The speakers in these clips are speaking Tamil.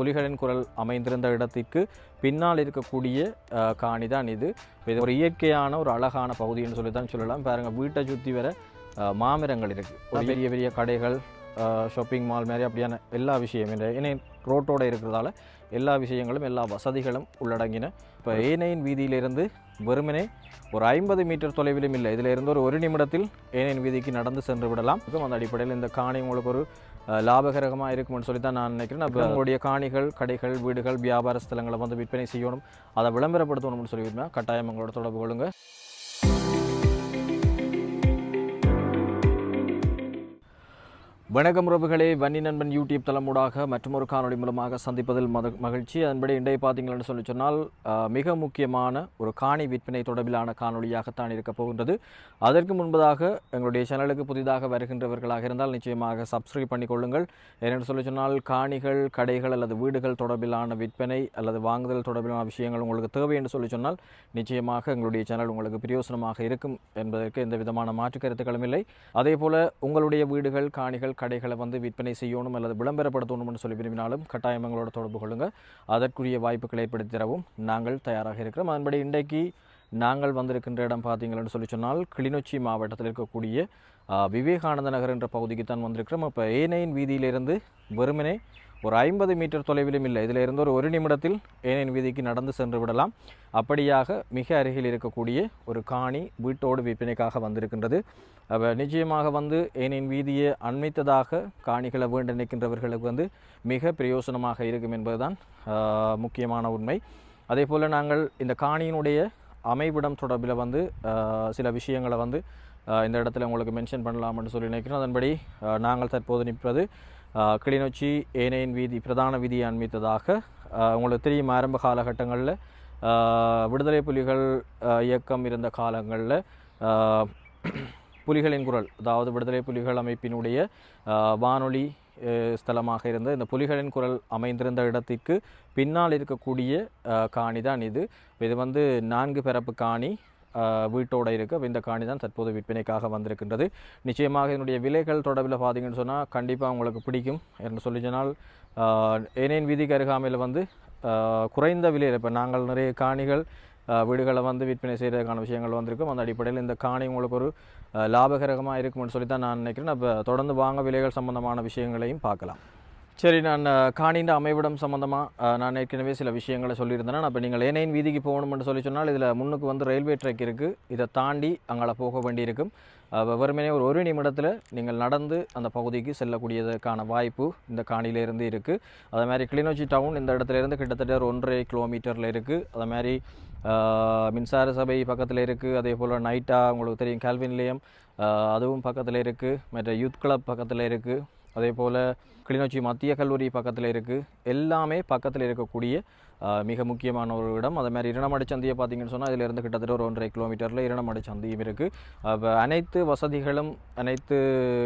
புலிகளின் குரல் அமைந்திருந்த இடத்திற்கு பின்னால் இருக்கக்கூடிய காணி தான் இது. இது ஒரு இயற்கையான ஒரு அழகான பகுதின்னு சொல்லி தான் சொல்லலாம். பாருங்கள், வீட்டை சுற்றி வர மாமரங்கள் இருக்குது, ஒரு பெரிய பெரிய கடைகள், ஷாப்பிங் மால் மாதிரி அப்படியான எல்லா விஷயம் ஏன்னா ரோட்டோடு இருக்கிறதால எல்லா விஷயங்களும் எல்லா வசதிகளும் உள்ளடங்கின. இப்போ ஏனையின் வீதியிலிருந்து வெறுமனே ஒரு 50 மீட்டர் தொலைவிலும் இல்லை, இதில் இருந்து ஒரு நிமிடத்தில் ஏனையின் வீதிக்கு நடந்து சென்று விடலாம். அந்த அடிப்படையில் இந்த காணி உங்களுக்கு ஒரு லாபகரமாக இருக்கும்னு சொல்லி தான் நான் நினைக்கிறேன். அப்போ உங்களுடைய காணிகள், கடைகள், வீடுகள், வியாபார ஸ்தலங்களை வந்து விற்பனை செய்யணும், அதை விளம்பரப்படுத்தணும்னு சொல்லியிருந்தேன். கட்டாயம் உங்களோட தொடர்பு கொள்ளுங்க. வணக்கம் உறவுகளே, வன்னி நண்பன் யூடியூப் தளமூடாக மற்றொரு காணொலி மூலமாக சந்திப்பதில் மகிழ்ச்சி. அதன்படி இன்றைய பார்த்தீங்கன்னு சொல்லி சொன்னால் மிக முக்கியமான ஒரு காணி விற்பனை தொடர்பிலான காணொலியாகத்தான் இருக்க போகின்றது. அதற்கு முன்பதாக எங்களுடைய சேனலுக்கு புதிதாக வருகின்றவர்களாக இருந்தால் நிச்சயமாக சப்ஸ்கிரைப் பண்ணிக்கொள்ளுங்கள். ஏனென்று சொல்லி சொன்னால் காணிகள், கடைகள் அல்லது வீடுகள் தொடர்பிலான விற்பனை அல்லது வாங்குதல் தொடர்பிலான விஷயங்கள் உங்களுக்கு தேவை என்று சொல்லி சொன்னால் நிச்சயமாக எங்களுடைய சேனல் உங்களுக்கு பிரயோசனமாக இருக்கும் என்பதற்கு எந்த விதமான மாற்று கருத்துக்களும் இல்லை. அதே போல் உங்களுடைய வீடுகள், காணிகள், கடைகளை வந்து விற்பனை செய்யணும் அல்லது விளம்பரப்படுத்தணும்னு சொல்லி விரும்பினாலும் கட்டாயம் எங்களோட தொடர்பு கொள்ளுங்கள். அதற்குரிய வாய்ப்புகளை ஏற்படுத்தி தரவும் நாங்கள் தயாராக இருக்கிறோம். அதன்படி இன்றைக்கு நாங்கள் வந்திருக்கின்ற இடம் பார்த்தீங்கன்னு சொல்லி சொன்னால் கிளிநொச்சி மாவட்டத்தில் இருக்கக்கூடிய விவேகானந்த நகர் என்ற பகுதிக்கு தான் வந்திருக்கிறோம். இப்போ ஏனையின் வீதியிலிருந்து வெறுமனே ஒரு 50 மீட்டர் தொலைவிலும் இல்லை, இதில் இருந்து ஒரு நிமிடத்தில் ஏனையின் வீதிக்கு நடந்து சென்று விடலாம். அப்படியாக மிக அருகில் இருக்கக்கூடிய ஒரு காணி வீட்டோடு விற்பனைக்காக வந்திருக்கின்றது. நிச்சயமாக வந்து ஏனையின் வீதியை அண்மித்ததாக காணிகளை வேண்ட நிற்கின்றவர்களுக்கு வந்து மிக பிரயோசனமாக இருக்கும் என்பதுதான் முக்கியமான உண்மை. அதே போல் நாங்கள் இந்த காணியினுடைய அமைவிடம் தொடர்பில் வந்து சில விஷயங்களை வந்து இந்த இடத்துல உங்களுக்கு மென்ஷன் பண்ணலாம்னு சொல்லி நினைக்கிறோம். அதன்படி நாங்கள் தற்போது நிற்பது கிளிநொச்சி ஏனையின் வீதி பிரதான வீதியை அண்மித்ததாக. உங்களுக்கு தெரியும், ஆரம்ப காலகட்டங்களில் விடுதலை புலிகள் இயக்கம் இருந்த காலங்களில் புலிகளின் குரல், அதாவது விடுதலை புலிகள் அமைப்பினுடைய வானொலி ஸ்தலமாக இருந்த இந்த புலிகளின் குரல் அமைந்திருந்த இடத்திற்கு பின்னால் இருக்கக்கூடிய காணி தான் இது. இது வந்து 4 பரப்பு காணி வீட்டோடு இருக்குது. இந்த காணி தான் தற்போது விற்பனைக்காக வந்திருக்கின்றது. நிச்சயமாக இதனுடைய விலைகள் தொடர்பில் பார்த்தீங்கன்னு சொன்னால் கண்டிப்பாக உங்களுக்கு பிடிக்கும் என்று சொல்லி சொன்னால் ஏனையின் வீதிக்கு அருகாமையில் வந்து குறைந்த விலையில் இப்போ நாங்கள் நிறைய காணிகள், வீடுகளை வந்து விற்பனை செய்கிறதுக்கான விஷயங்கள் வந்திருக்கும். அந்த அடிப்படையில் இந்த காணி உங்களுக்கு ஒரு லாபகரமாக இருக்கும்னு சொல்லி தான் நான் நினைக்கிறேன். அப்போ தொடர்ந்து வாங்க விலைகள் சம்பந்தமான விஷயங்களையும் பார்க்கலாம். சரி, நான் காணியின் அமைவிடம் சம்மந்தமாக நான் ஏற்கனவே சில விஷயங்களை சொல்லியிருந்தேன். அப்போ நீங்கள் ஏனையின் வீதிக்கு போகணும்னு சொல்லி சொன்னால் இதில் முன்னுக்கு வந்து ரயில்வே ட்ராக் இருக்குது, இதை தாண்டி அங்கே போக வேண்டியிருக்கும். வெறுமனே ஒரு நிமிடத்தில் நீங்கள் நடந்து அந்த பகுதிக்கு செல்லக்கூடியதற்கான வாய்ப்பு இந்த காணியிலேருந்து இருக்குது. அதே மாதிரி கிளிநொச்சி டவுன் இந்த இடத்துலேருந்து கிட்டத்தட்ட ஒரு 1.5 கிலோமீட்டரில் இருக்குது. அதே மாதிரி மின்சார சபை பக்கத்தில் இருக்குது. அதே போல் நைட்டா உங்களுக்கு தெரியும் கேல்வின் நிலையம் அதுவும் பக்கத்தில் இருக்குது. மற்ற யூத் கிளப் பக்கத்தில் இருக்குது. அதே போல் கிளிநொச்சி மத்திய கல்லூரி பக்கத்தில் இருக்குது. எல்லாமே பக்கத்தில் இருக்கக்கூடிய மிக முக்கியமான ஒரு இடம். அதே மாதிரி இரணமடை சந்தியை பார்த்தீங்கன்னு சொன்னால் இதிலிருந்து கிட்டத்தட்ட ஒரு 1.5 கிலோமீட்டரில் இரணமடை சந்தியும் இருக்குது. அப்போ அனைத்து வசதிகளும், அனைத்து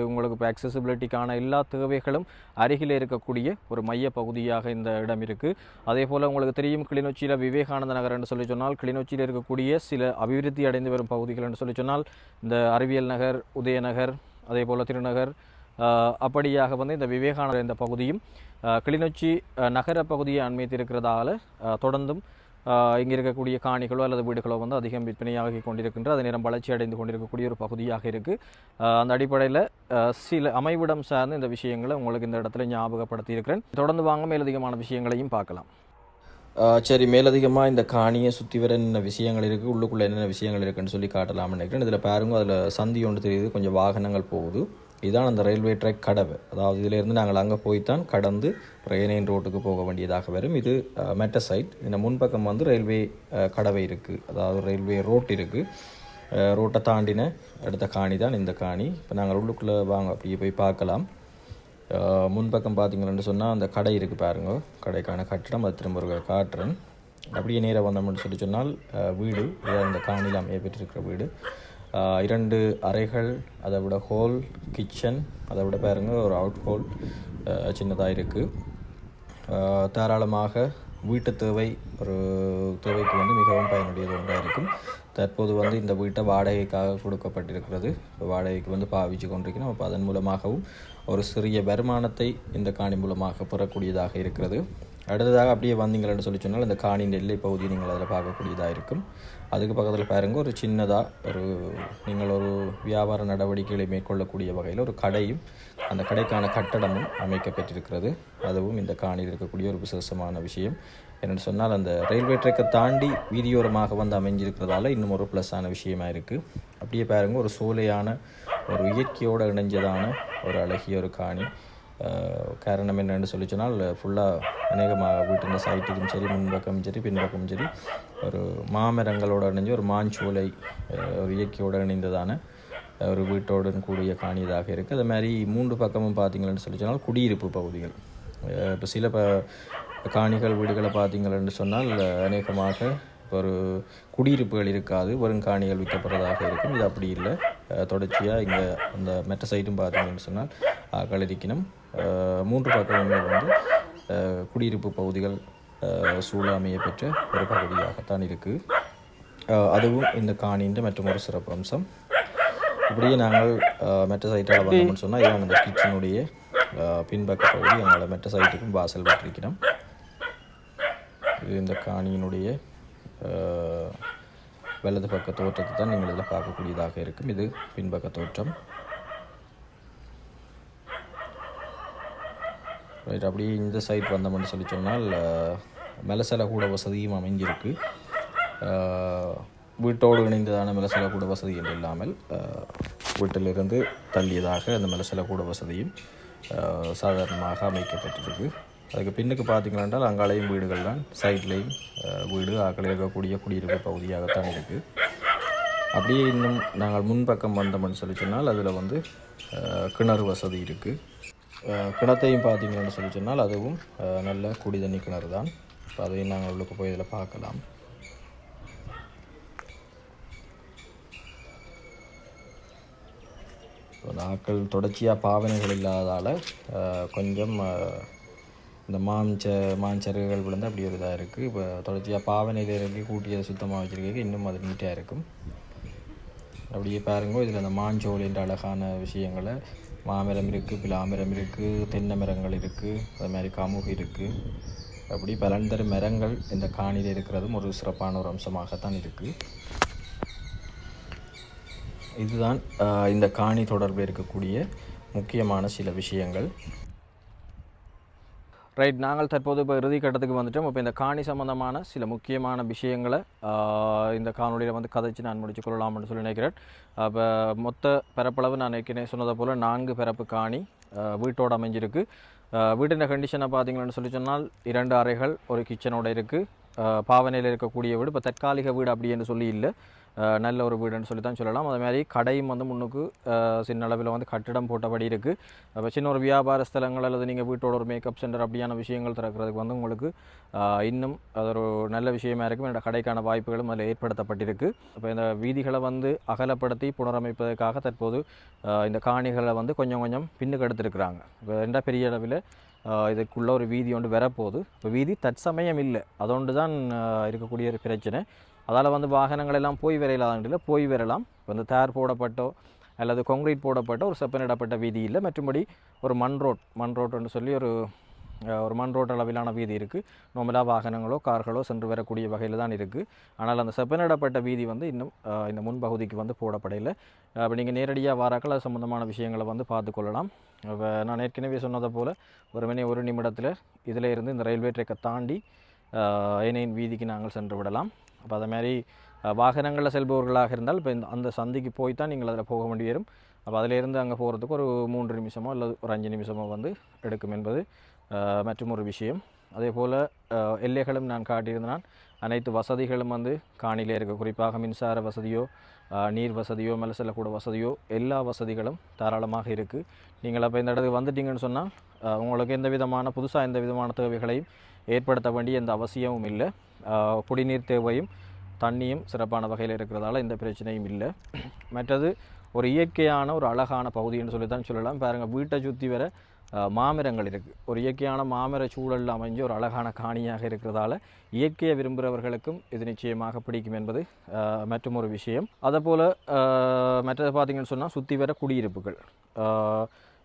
உங்களுக்கு இப்போ அக்சசிபிலிட்டிக்கான எல்லா தேவைகளும் அருகில் இருக்கக்கூடிய ஒரு மைய பகுதியாக இந்த இடம் இருக்குது. அதே போல் உங்களுக்கு தெரியும், கிளிநொச்சியில் விவேகானந்த நகர் என்று சொல்லி சொன்னால் கிளிநொச்சியில் இருக்கக்கூடிய சில அபிவிருத்தி அடைந்து வரும் பகுதிகள் என்று சொல்லி சொன்னால் இந்த அறிவியல் நகர், உதயநகர், அதே போல் திருநகர், அப்படியாக வந்து இந்த விவேகானந்தர் இந்த பகுதியும் கிளிநொச்சி நகர பகுதியை அண்மைத்திருக்கிறதால தொடர்ந்தும் இங்கே இருக்கக்கூடிய காணிகளோ அல்லது வீடுகளோ வந்து அதிகம் விற்பனையாகி கொண்டிருக்கின்ற, அதே நேரம் வளர்ச்சி அடைந்து கொண்டிருக்கக்கூடிய ஒரு பகுதியாக இருக்குது. அந்த அடிப்படையில் சில அமைவிடம் சார்ந்த இந்த விஷயங்களை உங்களுக்கு இந்த இடத்துல ஞாபகப்படுத்தி இருக்கிறேன். தொடர்ந்து வாங்க மேலதிகமான விஷயங்களையும் பார்க்கலாம். சரி, மேலதிகமாக இந்த காணியை சுற்றி வர என்ன விஷயங்கள் இருக்குது, உள்ளுக்குள்ளே என்னென்ன விஷயங்கள் இருக்குதுன்னு சொல்லி காட்டலாம்னு நினைக்கிறேன். இதில் பாருங்க, அதில் சந்தி ஒன்று தெரியுது, கொஞ்சம் வாகனங்கள் போகுது. இதுதான் அந்த ரயில்வே ட்ராக் கடவை. அதாவது இதிலேருந்து நாங்கள் அங்கே போய்த்தான் கடந்து ஏனையின் ரோட்டுக்கு போக வேண்டியதாக வரும். இது மெட்ட சைட். இந்த முன்பக்கம் வந்து ரயில்வே கடவை இருக்குது, அதாவது ரயில்வே ரோட் இருக்குது. ரோட்டை தாண்டின அடுத்த காணி தான் இந்த காணி. இப்போ நாங்கள் உள்ளுக்குள்ளே வாங்க அப்படியே போய் பார்க்கலாம். முன்பக்கம் பார்த்தீங்கன்னு சொன்னால் அந்த கடை இருக்குது பாருங்க, கடைக்கான கட்டிடம். அது திரும்ப காட்டுறேன். அப்படியே நேராக வந்தோம்னு சொல்லி சொன்னால் வீடு, அந்த காணியில் அமைய பெற்றிருக்கிற வீடு. 2 அறைகள், அதை விட ஹோல், கிச்சன், அதை விட பாருங்க ஒரு அவுட் ஹோல் சின்னதாக இருக்குது. தாராளமாக வீட்டு தேவைக்கு வந்து மிகவும் பயனுடையது ஒன்றாக இருக்கும். தற்போது வந்து இந்த வீட்டை வாடகைக்காக கொடுக்கப்பட்டிருக்கிறது. வாடகைக்கு வந்து பாவிச்சு கொண்டிருக்கிறோம். அப்போ அதன் மூலமாகவும் ஒரு சிறிய வருமானத்தை இந்த காணி மூலமாக பெறக்கூடியதாக இருக்கிறது. அடுத்ததாக அப்படியே வந்தீங்கள்னு சொல்லி சொன்னால் இந்த காணியின் எல்லை பகுதி நீங்கள் அதில் பார்க்கக்கூடியதாக இருக்கும். அதுக்கு பக்கத்தில் பாருங்கள் ஒரு சின்னதாக நீங்கள் ஒரு வியாபார நடவடிக்கைகளை மேற்கொள்ளக்கூடிய வகையில் ஒரு கடையும் அந்த கடைக்கான கட்டடமும் அமைக்கப்பட்டிருக்கிறது. அதுவும் இந்த காணியில் இருக்கக்கூடிய ஒரு விசேஷமான விஷயம். என்னென்னு சொன்னால் அந்த ரயில்வே ட்ராக்கை தாண்டி வீதியோரமாக வந்து அமைஞ்சிருக்கிறதால இன்னும் ஒரு ப்ளஸ்ஸான விஷயமா இருக்குது. அப்படியே பாருங்கள் ஒரு சோலையான ஒரு இயற்கையோடு இணைஞ்சதான ஒரு அழகிய ஒரு காணி. காரணம் என்னென்னு சொல்லி சொன்னால் ஃபுல்லாக அநேகமாக வீட்டின் சைட்டுக்கும் சரி முன்பக்கமும் சரி பின்பக்கமும் சரி ஒரு மாமரங்களோடு இணைஞ்ச ஒரு மாஞ்சோலை ஒரு இயற்கையோடு இணைந்ததான ஒரு வீட்டோடு கூடிய காணியதாக இருக்குது. அது மாதிரி 3 பக்கமும் பார்த்திங்கன்னு சொல்லி சொன்னால் குடியிருப்பு பகுதிகள். இப்போ சில காணிகள் வீடுகளை பார்த்திங்கன்னு சொன்னால் அநேகமாக இப்போ ஒரு குடியிருப்புகள் இருக்காது, வெறும் காணிகள் விற்கப்படுறதாக இருக்கும். இது அப்படி இல்லை. தொடர்ச்சியாக இங்கே அந்த மெட்ட சைட்டும் பார்த்திங்கன்னு சொன்னால் ஆக்கள் இருக்கணும். 3 பக்கமுமே வந்து குடியிருப்பு பகுதிகள் சூழாமையை பெற்ற ஒரு பகுதியாகத்தான் இருக்குது. அதுவும் இந்த காணின்ற மற்றும் ஒரு சிறப்பு அம்சம். இப்படியே நாங்கள் மெட்ட சைட்டால் வந்தோம்னு சொன்னால் இதான் அந்த கிச்சனுடைய பின்பக்க பகுதி. எங்களோட மெட்ட சைட்டுக்கும் வாசல் விட்டிருக்கிறோம். இது இந்த காணியினுடைய வலது பக்க தோற்றத்தை தான் நீங்கள் இதில் பார்க்கக்கூடியதாக இருக்கும். இது பின்பக்க தோற்றம். ரைட், அப்படியே இந்த சைட் வந்தோம்னு சொல்லி சொன்னால் மெலசல கூட வசதியும் அமைஞ்சிருக்கு. வீட்டோடு இணைந்ததான மெலசல கூட வசதி என்று இல்லாமல் வீட்டிலிருந்து தள்ளியதாக அந்த மெலசல கூட வசதியும் சாதாரணமாக அமைக்கப்பட்டிருக்கு. அதுக்கு பின்னுக்கு பார்த்திங்கன்னா அங்காலையும் வீடுகள் தான், சைட்லேயும் வீடு ஆக்கள் இருக்கக்கூடிய குடியிருப்பு பகுதியாகத்தான் இருக்குது. அப்படியே இன்னும் நாங்கள் முன்பக்கம் வந்தோம்னு சொல்லி சொன்னால் அதில் வந்து கிணறு வசதி இருக்குது. கிணத்தையும் பார்த்திங்கன்னு சொல்லி சொன்னால் அதுவும் நல்ல குடி தண்ணி கிணறு தான். இப்போ அதையும் நாங்கள் உள்ளுக்கு போய் இதில் பார்க்கலாம். ஆக்கள் தொடர்ச்சியாக பாவனைகள் இல்லாததால் கொஞ்சம் இந்த மாஞ்சருகள் விழுந்து அப்படி ஒரு இதாக இருக்குது. இப்போ தொடர்ச்சியாக பாவனையில் இறங்கி கூட்டியை சுத்தமாக வச்சுருக்க இன்னும் அது நீட்டாக இருக்கும். அப்படியே பாருங்க, இதில் அந்த மாஞ்சோலின்ற அழகான விஷயங்களை மாமரம் இருக்குது, பிலாமரம் இருக்குது, தென்னை மரங்கள் இருக்குது, அது மாதிரி கமுகு இருக்குது. அப்படி பலந்தர மரங்கள் இந்த காணியில் இருக்கிறதும் ஒரு சிறப்பான ஒரு அம்சமாகத்தான் இருக்குது. இதுதான் இந்த காணி தொடர்பில் இருக்கக்கூடிய முக்கியமான சில விஷயங்கள். ரைட், நாங்கள் தற்போது இப்போ இறுதி கட்டத்துக்கு வந்துட்டோம். இப்போ இந்த காணி சம்பந்தமான சில முக்கியமான விஷயங்களை இந்த காணொலியில் வந்து கதைச்சு நான் முடிச்சு கொள்ளலாம்னு சொல்லி நினைக்கிறேன். அப்போ மொத்த பரப்பளவு நான் ஏற்கனவே சொன்னதை போல் 4 பரப்பு காணி வீட்டோடு அமைஞ்சிருக்கு. வீட்டின் கண்டிஷனை பார்த்தீங்கன்னு சொல்லி சொன்னால் 2 அறைகள் ஒரு கிச்சனோடு இருக்குது. பாவனையில் இருக்கக்கூடிய வீடு, இப்போ தற்காலிக வீடு அப்படி என்று சொல்லி இல்லை, நல்ல ஒரு வீடுன்னு சொல்லி தான் சொல்லலாம். அது மாதிரி கடையும் வந்து முன்னுக்கு சின்ன அளவில் வந்து கட்டிடம் போட்டபடி இருக்குது. அப்போ சின்ன ஒரு வியாபார ஸ்தலங்கள் அல்லது நீங்கள் வீட்டோட ஒரு மேக்கப் சென்டர் அப்படியான விஷயங்கள் திறக்கிறதுக்கு வந்து உங்களுக்கு இன்னும் அது ஒரு நல்ல விஷயமா இருக்கும். என்னோட கடைக்கான வாய்ப்புகளும் அதில் ஏற்படுத்தப்பட்டிருக்கு. இப்போ இந்த வீதிகளை வந்து அகலப்படுத்தி புனரமைப்பதற்காக தற்போது இந்த காணிகளை வந்து கொஞ்சம் கொஞ்சம் பின்னுக்கு எடுத்துருக்குறாங்க. இப்போ ரெண்டா பெரிய அளவில் இதுக்குள்ளே ஒரு வீதி ஒன்று வரப்போகுது. இப்போ வீதி தற்சமயம் இல்லை, அதொன்று தான் இருக்கக்கூடிய ஒரு பிரச்சனை. அதால் வந்து வாகனங்கள் எல்லாம் போய் வரையிலாத போய் வரலாம். இப்போ இந்த தார் போடப்பட்டோ அல்லது கான்கிரீட் போடப்பட்டோ ஒரு செப்பனிடப்பட்ட வீதி இல்லை. மற்றபடி ஒரு மண் ரோட்டுன்னு சொல்லி ஒரு மண் ரோட் அளவிலான வீதி இருக்குது. நார்மலாக வாகனங்களோ கார்களோ சென்று வரக்கூடிய வகையில் தான் இருக்குது. ஆனால் அந்த செப்பனிடப்பட்ட வீதி வந்து இன்னும் இந்த முன்பகுதிக்கு வந்து போடப்படையில். அப்போ நீங்கள் நேரடியாக வாராக்கள் அது சம்மந்தமான விஷயங்களை வந்து பார்த்துக்கொள்ளலாம். இப்போ நான் ஏற்கனவே சொன்னதை போல் ஒரு நிமிடத்தில் இதில் இருந்து இந்த ரயில்வே ட்ராக்கை தாண்டி ஏனையின் வீதிக்கு நாங்கள் சென்று விடலாம். அப்போ அதை மாதிரி வாகனங்களில் செல்பவர்களாக இருந்தால் இப்போ அந்த சந்திக்கு போய் தான் நீங்கள் அதில் போக வேண்டி வரும். அப்போ அதிலேருந்து அங்கே போகிறதுக்கு ஒரு 3 நிமிஷமோ அல்லது ஒரு 5 நிமிஷமோ வந்து எடுக்கும் என்பது மற்றும் ஒரு விஷயம். அதே போல் எல்லைகளும் நான் காட்டியிருந்தேன். அனைத்து வசதிகளும் வந்து காணியில் இருக்குது. குறிப்பாக மின்சார வசதியோ நீர் வசதியோ மேலே செல்லக்கூட வசதியோ எல்லா வசதிகளும் தாராளமாக இருக்குது. நீங்கள் அப்போ இந்த இடத்துக்கு வந்துட்டீங்கன்னு சொன்னால் உங்களுக்கு புதுசாக எந்த விதமான தேவைகளையும் ஏற்படுத்த வேண்டிய எந்த அவசியமும் இல்லை. குடிநீர் தேவையும் தண்ணியும் சிறப்பான வகையில் இருக்கிறதால எந்த பிரச்சனையும் இல்லை. மற்றது ஒரு இயற்கையான ஒரு அழகான பகுதின்னு சொல்லி தான் சொல்லலாம். பாருங்கள், வீட்டை சுற்றி வர மாமரங்கள் இருக்குது. ஒரு இயற்கையான மாமர சூழலில் அமைஞ்சு ஒரு அழகான காணியாக இருக்கிறதால இயற்கையை விரும்புகிறவர்களுக்கும் இது நிச்சயமாக பிடிக்கும் என்பது மற்றும் ஒரு விஷயம். அதேபோல் மற்றது பார்த்திங்கன்னு சொன்னால் சுற்றி வர குடியிருப்புகள்.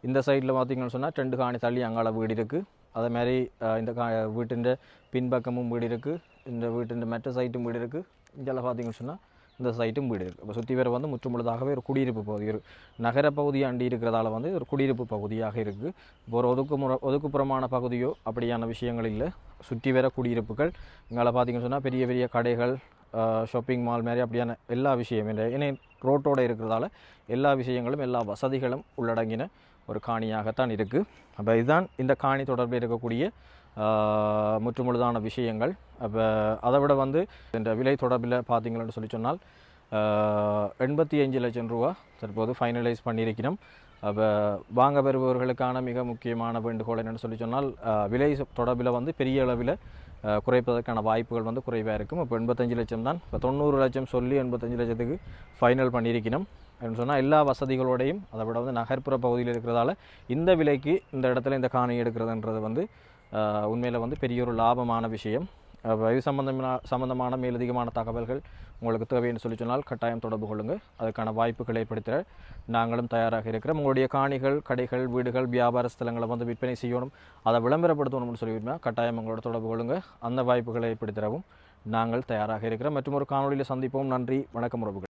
இந்த சைடில் பார்த்திங்கன்னு சொன்னால் 2 காணி தள்ளி அங்கால வீடு இருக்குது. அதே மாதிரி இந்த வீட்டின் பின்பக்கமும் வீடு இருக்குது, இந்த வீட்டின் மற்ற சைட்டும் வீடு இருக்குது. இங்கெல்லாம் பார்த்தீங்கன்னு சொன்னால் இந்த சைட்டும் வீடு இருக்குது. இப்போ சுற்றி வர வந்து முற்றுமுழுதாகவே ஒரு குடியிருப்பு பகுதி, ஒரு நகர பகுதி அண்டி இருக்கிறதால வந்து ஒரு குடியிருப்பு பகுதியாக இருக்குது. இப்போ ஒரு ஒதுக்குப்புறமான பகுதியோ அப்படியான விஷயங்கள் இல்லை, சுற்றி வர குடியிருப்புகள். இங்கே பார்த்தீங்கன்னு சொன்னால் பெரிய பெரிய கடைகள், ஷாப்பிங் மால் மாதிரி அப்படியான எல்லா விஷயம் ஏன்னா ரோட்டோடு இருக்கிறதால எல்லா விஷயங்களும் எல்லா வசதிகளும் உள்ளடங்கின ஒரு காணியாகத்தான் இருக்குது. அப்போ இதுதான் இந்த காணி தொடர்பில் இருக்கக்கூடிய முற்றுமுழுதான விஷயங்கள். அப்போ அதை விட வந்து இந்த விலை தொடர்பில் பார்த்தீங்கன்னு சொல்லி சொன்னால் 85 லட்சம் ரூபா தற்போது ஃபைனலைஸ் பண்ணியிருக்கிறோம். அப்போ வாங்க வருபவர்களுக்கான மிக முக்கியமான வேண்டுகோள் என்னென்னு சொல்லி சொன்னால் விலை தொடர்பில் வந்து பெரிய அளவில் குறைப்பதற்கான வாய்ப்புகள் வந்து குறைவாக இருக்கும். இப்போ 85 லட்சம் தான், இப்போ 90 லட்சம் சொல்லி 85 லட்சத்துக்கு ஃபைனல் பண்ணியிருக்கணும். அப்படின்னு சொன்னால் எல்லா வசதிகளோடையும் அதை விட வந்து நகர்ப்புற பகுதியில் இருக்கிறதால இந்த விலைக்கு இந்த இடத்துல இந்த காணி எடுக்கிறதுன்றது வந்து உண்மையில் வந்து பெரிய ஒரு லாபமான விஷயம். இது சம்பந்தமான மேலதிகமான தகவல்கள் உங்களுக்கு தேவைன்னு சொல்லி சொன்னால் கட்டாயம் தொடர்பு கொள்ளுங்கள். அதுக்கான வாய்ப்புகளை ஏற்படுத்த நாங்களும் தயாராக இருக்கிறோம். உங்களுடைய காணிகள், கடைகள், வீடுகள், வியாபார ஸ்தலங்களை வந்து விற்பனை செய்யணும், அதை விளம்பரப்படுத்தணும்னு சொல்லிவிட்டால் கட்டாயம் உங்களோட தொடர்பு கொள்ளுங்கள். அந்த வாய்ப்புகளை ஏற்படுத்தவும் நாங்கள் தயாராக இருக்கிறோம். மற்றும் ஒரு காணொலியில் சந்திப்போம். நன்றி, வணக்கம் உறவுகள்.